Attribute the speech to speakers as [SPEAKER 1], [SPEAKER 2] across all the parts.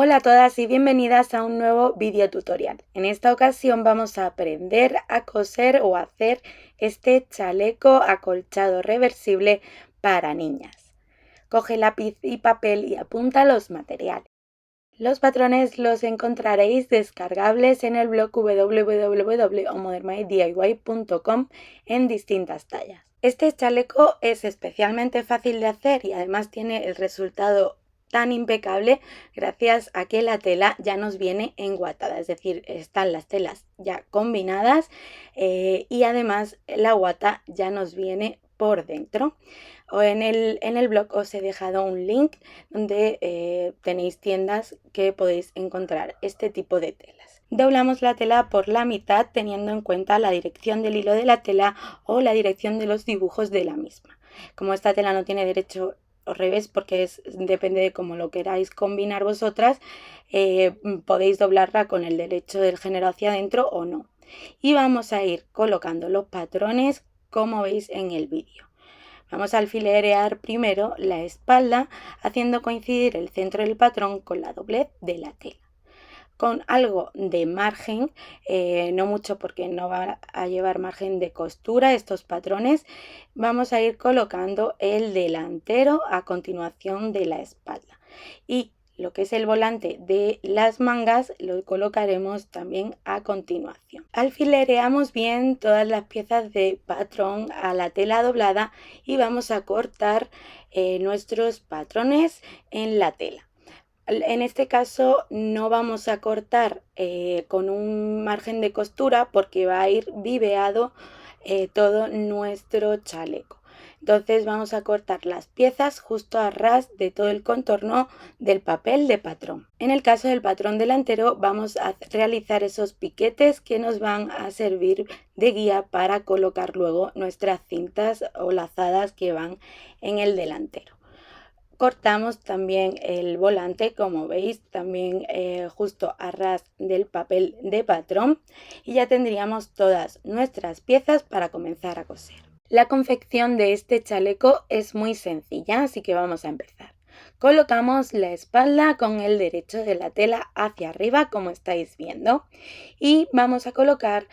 [SPEAKER 1] Hola a todas y bienvenidas a un nuevo video tutorial. En esta ocasión vamos a aprender a coser o hacer este chaleco acolchado reversible para niñas. Coge lápiz y papel y apunta los materiales. Los patrones los encontraréis descargables en el blog www.omodernmydiy.com en distintas tallas. Este chaleco es especialmente fácil de hacer y además tiene el resultado tan impecable gracias a que la tela ya nos viene enguatada, es decir, están las telas ya combinadas y además la guata ya nos viene por dentro. O en el blog os he dejado un link donde tenéis tiendas que podéis encontrar este tipo de telas. Doblamos la tela por la mitad teniendo en cuenta la dirección del hilo de la tela o la dirección de los dibujos de la misma. Como esta tela no tiene derecho o revés porque depende de cómo lo queráis combinar vosotras, podéis doblarla con el derecho del género hacia adentro o no. Y vamos a ir colocando los patrones como veis en el vídeo. Vamos a alfilerear primero la espalda haciendo coincidir el centro del patrón con la doblez de la tela. Con algo de margen, no mucho porque no va a llevar margen de costura estos patrones, vamos a ir colocando el delantero a continuación de la espalda. Y lo que es el volante de las mangas lo colocaremos también a continuación. Alfilereamos bien todas las piezas de patrón a la tela doblada y vamos a cortar nuestros patrones en la tela. En este caso no vamos a cortar con un margen de costura porque va a ir viveado todo nuestro chaleco. Entonces vamos a cortar las piezas justo a ras de todo el contorno del papel de patrón. En el caso del patrón delantero vamos a realizar esos piquetes que nos van a servir de guía para colocar luego nuestras cintas o lazadas que van en el delantero. Cortamos también el volante, como veis, también justo a ras del papel de patrón y ya tendríamos todas nuestras piezas para comenzar a coser. La confección de este chaleco es muy sencilla, así que vamos a empezar. Colocamos la espalda con el derecho de la tela hacia arriba, como estáis viendo, y vamos a colocar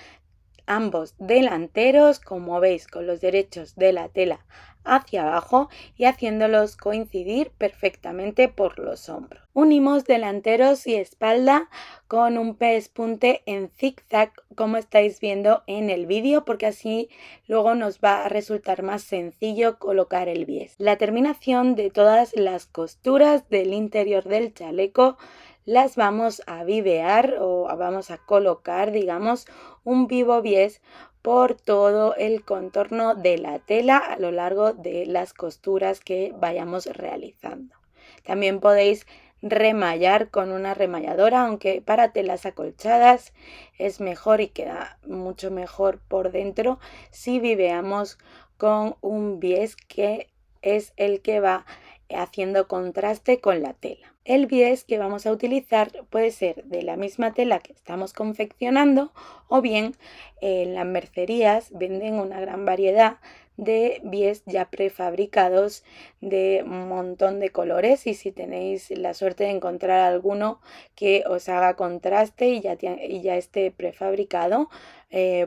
[SPEAKER 1] ambos delanteros, como veis, con los derechos de la tela hacia abajo y haciéndolos coincidir perfectamente por los hombros. Unimos delanteros y espalda con un pespunte en zigzag, como estáis viendo en el vídeo, porque así luego nos va a resultar más sencillo colocar el bies. La terminación de todas las costuras del interior del chaleco las vamos a vivear o vamos a colocar, digamos, un vivo bies por todo el contorno de la tela a lo largo de las costuras que vayamos realizando. También podéis remallar con una remalladora, aunque para telas acolchadas es mejor y queda mucho mejor por dentro si viveamos con un bies que es el que va haciendo contraste con la tela. El bies que vamos a utilizar puede ser de la misma tela que estamos confeccionando o bien en las mercerías venden una gran variedad de bies ya prefabricados de un montón de colores y si tenéis la suerte de encontrar alguno que os haga contraste y ya esté prefabricado,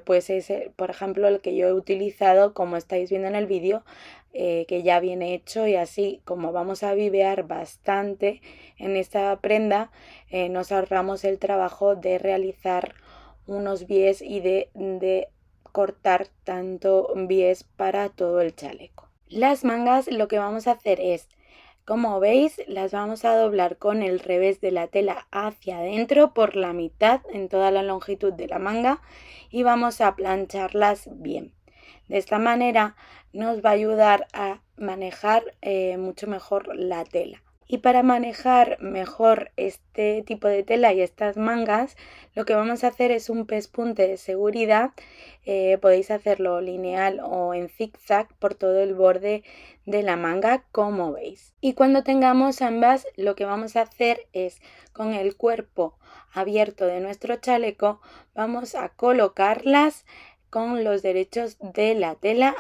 [SPEAKER 1] pues es por ejemplo el que yo he utilizado, como estáis viendo en el vídeo, que ya viene hecho y así como vamos a vivear bastante en esta prenda, nos ahorramos el trabajo de realizar unos bies y de cortar tanto bies para todo el chaleco. Las mangas lo que vamos a hacer es, como veis, las vamos a doblar con el revés de la tela hacia adentro por la mitad en toda la longitud de la manga y vamos a plancharlas bien. De esta manera nos va a ayudar a manejar mucho mejor la tela. Y para manejar mejor este tipo de tela y estas mangas, lo que vamos a hacer es un pespunte de seguridad. Podéis hacerlo lineal o en zigzag por todo el borde de la manga, como veis. Y cuando tengamos ambas, lo que vamos a hacer es, con el cuerpo abierto de nuestro chaleco, vamos a colocarlas con los derechos de la tela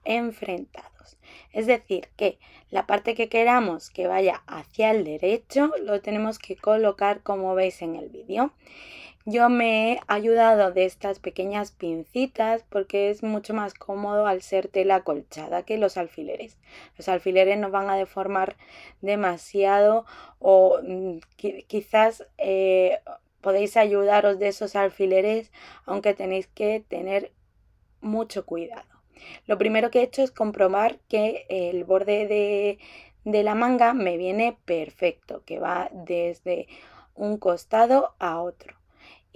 [SPEAKER 1] enfrentados. lados. Es decir, que la parte que queramos que vaya hacia el derecho lo tenemos que colocar como veis en el vídeo. Yo me he ayudado de estas pequeñas pincitas porque es mucho más cómodo al ser tela acolchada que los alfileres. Los alfileres nos van a deformar demasiado o quizás podéis ayudaros de esos alfileres, aunque tenéis que tener mucho cuidado. Lo primero que he hecho es comprobar que el borde de la manga me viene perfecto, que va desde un costado a otro.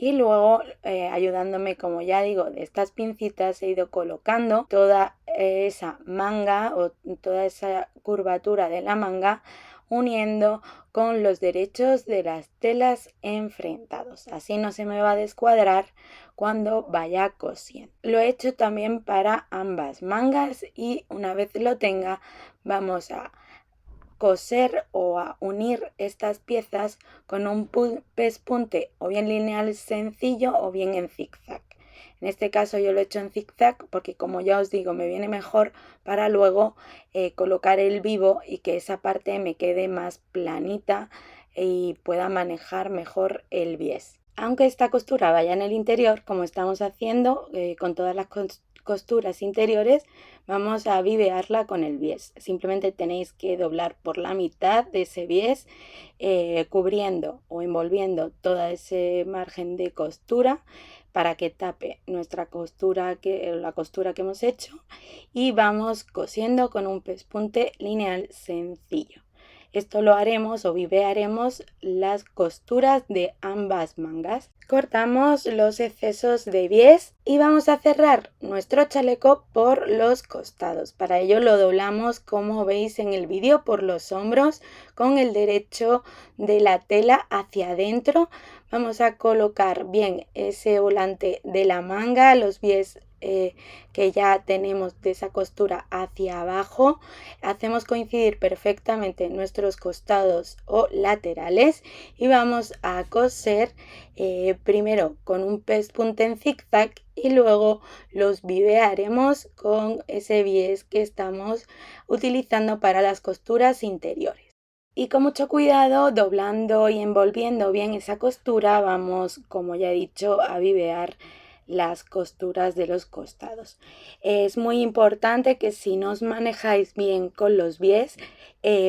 [SPEAKER 1] Y luego, ayudándome, como ya digo, de estas pincitas, he ido colocando toda esa manga o toda esa curvatura de la manga, uniendo con los derechos de las telas enfrentados. Así no se me va a descuadrar cuando vaya cosiendo. Lo he hecho también para ambas mangas y una vez lo tenga, vamos a coser o a unir estas piezas con un pespunte o bien lineal sencillo o bien en zigzag. En este caso yo lo he hecho en zigzag porque, como ya os digo, me viene mejor para luego colocar el vivo y que esa parte me quede más planita y pueda manejar mejor el bies. Aunque esta costura vaya en el interior, como estamos haciendo con todas las costuras interiores, vamos a vivearla con el bies. Simplemente tenéis que doblar por la mitad de ese bies, cubriendo o envolviendo todo ese margen de costura para que tape nuestra costura, la costura que hemos hecho, y vamos cosiendo con un pespunte lineal sencillo. Esto lo haremos o vivearemos las costuras de ambas mangas. Cortamos los excesos de bies y vamos a cerrar nuestro chaleco por los costados. Para ello lo doblamos, como veis en el vídeo, por los hombros con el derecho de la tela hacia adentro. Vamos a colocar bien ese volante de la manga, los bies que ya tenemos de esa costura hacia abajo. Hacemos coincidir perfectamente nuestros costados o laterales y vamos a coser primero con un pespunte en zigzag y luego los vivearemos con ese bies que estamos utilizando para las costuras interiores. Y con mucho cuidado, doblando y envolviendo bien esa costura, vamos, como ya he dicho, a vivear las costuras de los costados. Es muy importante que si no os manejáis bien con los bies,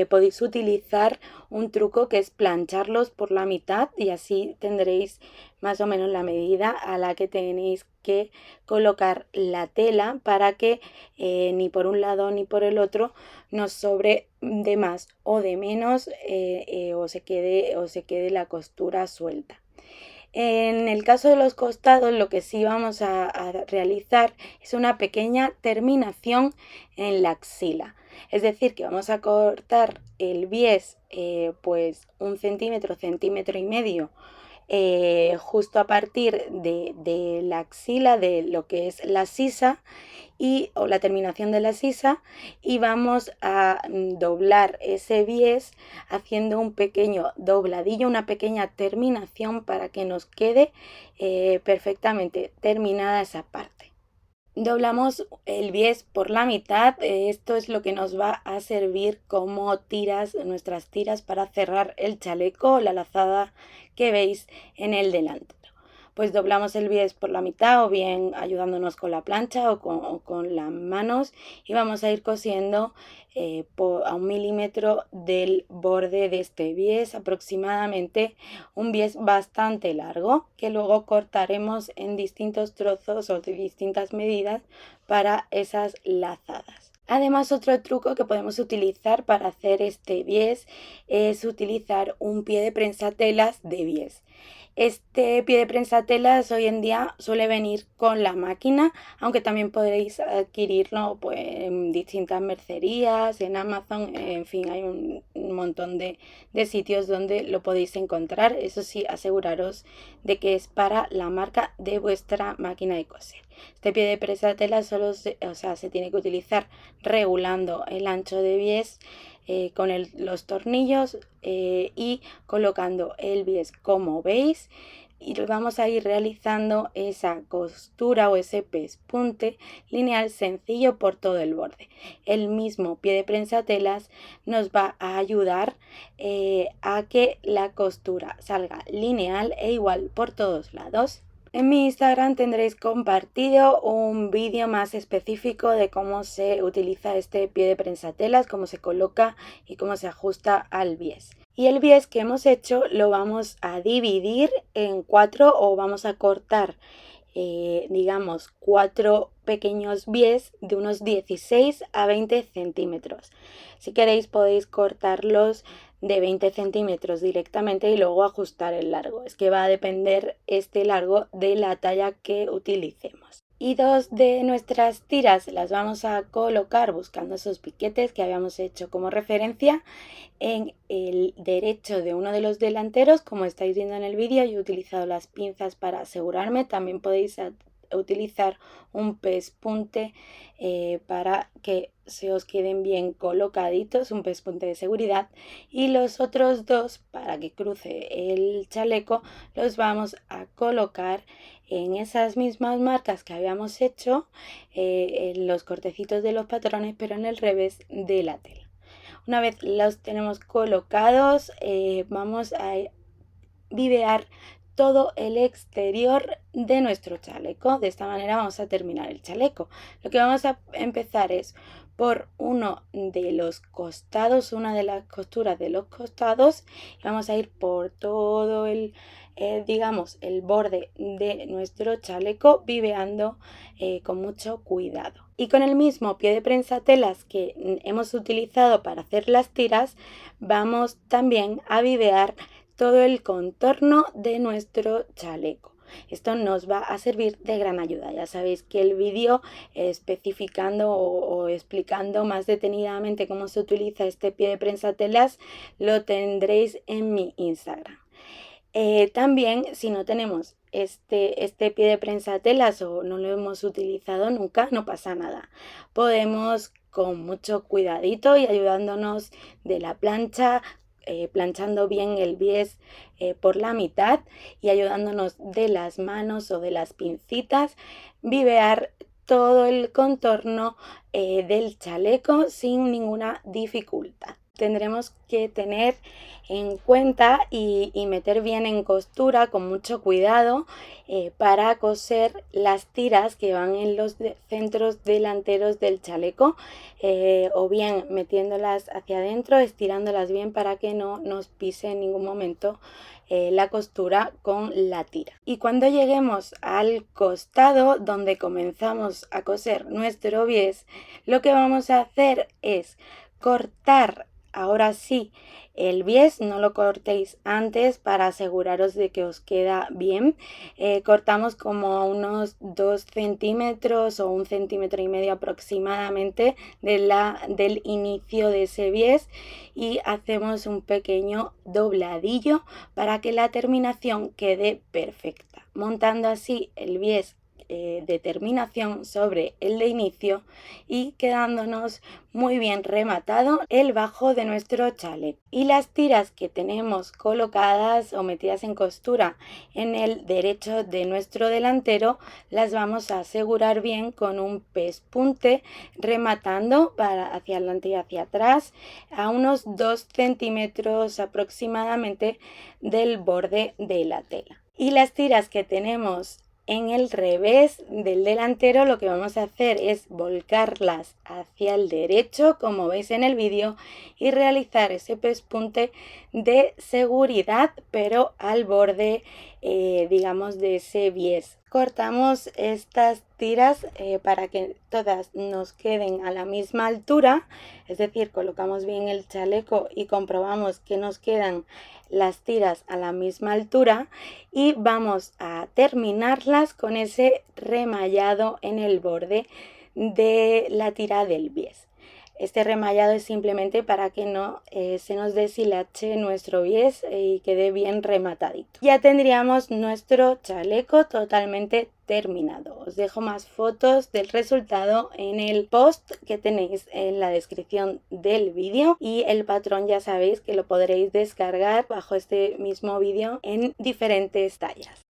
[SPEAKER 1] podéis utilizar un truco que es plancharlos por la mitad y así tendréis más o menos la medida a la que tenéis que colocar la tela para que ni por un lado ni por el otro nos sobre de más o de menos o se quede la costura suelta. En el caso de los costados, lo que sí vamos a realizar es una pequeña terminación en la axila. Es decir, que vamos a cortar el bies pues 1 centímetro, centímetro y medio, justo a partir de la axila, de lo que es la sisa o la terminación de la sisa, y vamos a doblar ese bies haciendo un pequeño dobladillo, una pequeña terminación para que nos quede perfectamente terminada esa parte. Doblamos el bies por la mitad, esto es lo que nos va a servir como tiras, nuestras tiras para cerrar el chaleco o la lazada que veis en el delantero. Pues doblamos el bies por la mitad o bien ayudándonos con la plancha o con las manos y vamos a ir cosiendo a 1 milímetro del borde de este bies, aproximadamente un bies bastante largo que luego cortaremos en distintos trozos o de distintas medidas para esas lazadas. Además, otro truco que podemos utilizar para hacer este bies es utilizar un pie de prensatelas de bies. Este pie de prensatelas hoy en día suele venir con la máquina, aunque también podréis adquirirlo pues, en distintas mercerías, en Amazon, en fin, hay un montón de sitios donde lo podéis encontrar. Eso sí, aseguraros de que es para la marca de vuestra máquina de coser. Este pie de prensatelas solo se tiene que utilizar regulando el ancho de bies con los tornillos y colocando el bies como veis y vamos a ir realizando esa costura o ese pespunte lineal sencillo por todo el borde. El mismo pie de prensatelas nos va a ayudar a que la costura salga lineal e igual por todos lados. En mi Instagram tendréis compartido un vídeo más específico de cómo se utiliza este pie de prensatelas, cómo se coloca y cómo se ajusta al bies. Y el bies que hemos hecho lo vamos a dividir en 4 o vamos a cortar, digamos, 4 pequeños bies de unos 16 a 20 centímetros. Si queréis podéis cortarlos de 20 centímetros directamente y luego ajustar el largo. Es que va a depender este largo de la talla que utilicemos. Y 2 de nuestras tiras las vamos a colocar buscando esos piquetes que habíamos hecho como referencia en el derecho de uno de los delanteros. Como estáis viendo en el vídeo, yo he utilizado las pinzas para asegurarme. También podéis utilizar un pespunte para que se os queden bien colocaditos, un pespunte de seguridad, y los otros 2 para que cruce el chaleco los vamos a colocar en esas mismas marcas que habíamos hecho en los cortecitos de los patrones, pero en el revés de la tela. Una vez los tenemos colocados, vamos a vivear todo el exterior de nuestro chaleco. De esta manera vamos a terminar el chaleco. Lo que vamos a empezar es por uno de los costados, una de las costuras de los costados, y vamos a ir por todo el digamos el borde de nuestro chaleco, viveando con mucho cuidado. Y con el mismo pie de prensatelas que hemos utilizado para hacer las tiras, vamos también a vivear todo el contorno de nuestro chaleco. Esto nos va a servir de gran ayuda. Ya sabéis que el vídeo especificando o explicando más detenidamente cómo se utiliza este pie de prensatelas lo tendréis en mi Instagram. También, si no tenemos este pie de prensatelas o no lo hemos utilizado nunca, no pasa nada. Podemos con mucho cuidadito y ayudándonos de la plancha, planchando bien el bies por la mitad y ayudándonos de las manos o de las pincitas, vivear todo el contorno del chaleco sin ninguna dificultad. Tendremos que tener en cuenta y meter bien en costura con mucho cuidado para coser las tiras que van en los centros delanteros del chaleco, o bien metiéndolas hacia adentro, estirándolas bien para que no nos pise en ningún momento la costura con la tira. Y cuando lleguemos al costado donde comenzamos a coser nuestro bies, lo que vamos a hacer es cortar. Ahora sí, el bies no lo cortéis antes para aseguraros de que os queda bien. Cortamos como unos 2 centímetros o 1,5 centímetros aproximadamente del inicio de ese bies y hacemos un pequeño dobladillo para que la terminación quede perfecta, montando así el bies de terminación sobre el de inicio y quedándonos muy bien rematado el bajo de nuestro chaleco. Y las tiras que tenemos colocadas o metidas en costura en el derecho de nuestro delantero las vamos a asegurar bien con un pespunte, rematando para hacia adelante y hacia atrás a unos 2 centímetros aproximadamente del borde de la tela. Y las tiras que tenemos en el revés del delantero, lo que vamos a hacer es volcarlas hacia el derecho, como veis en el vídeo, y realizar ese pespunte de seguridad, pero al borde, digamos, de ese bies. Cortamos estas tiras para que todas nos queden a la misma altura, es decir, colocamos bien el chaleco y comprobamos que nos quedan las tiras a la misma altura y vamos a terminarlas con ese remallado en el borde de la tira del bies. Este remallado es simplemente para que no se nos deshilache nuestro bies y quede bien rematadito. Ya tendríamos nuestro chaleco totalmente terminado. Os dejo más fotos del resultado en el post que tenéis en la descripción del vídeo, y el patrón ya sabéis que lo podréis descargar bajo este mismo vídeo en diferentes tallas.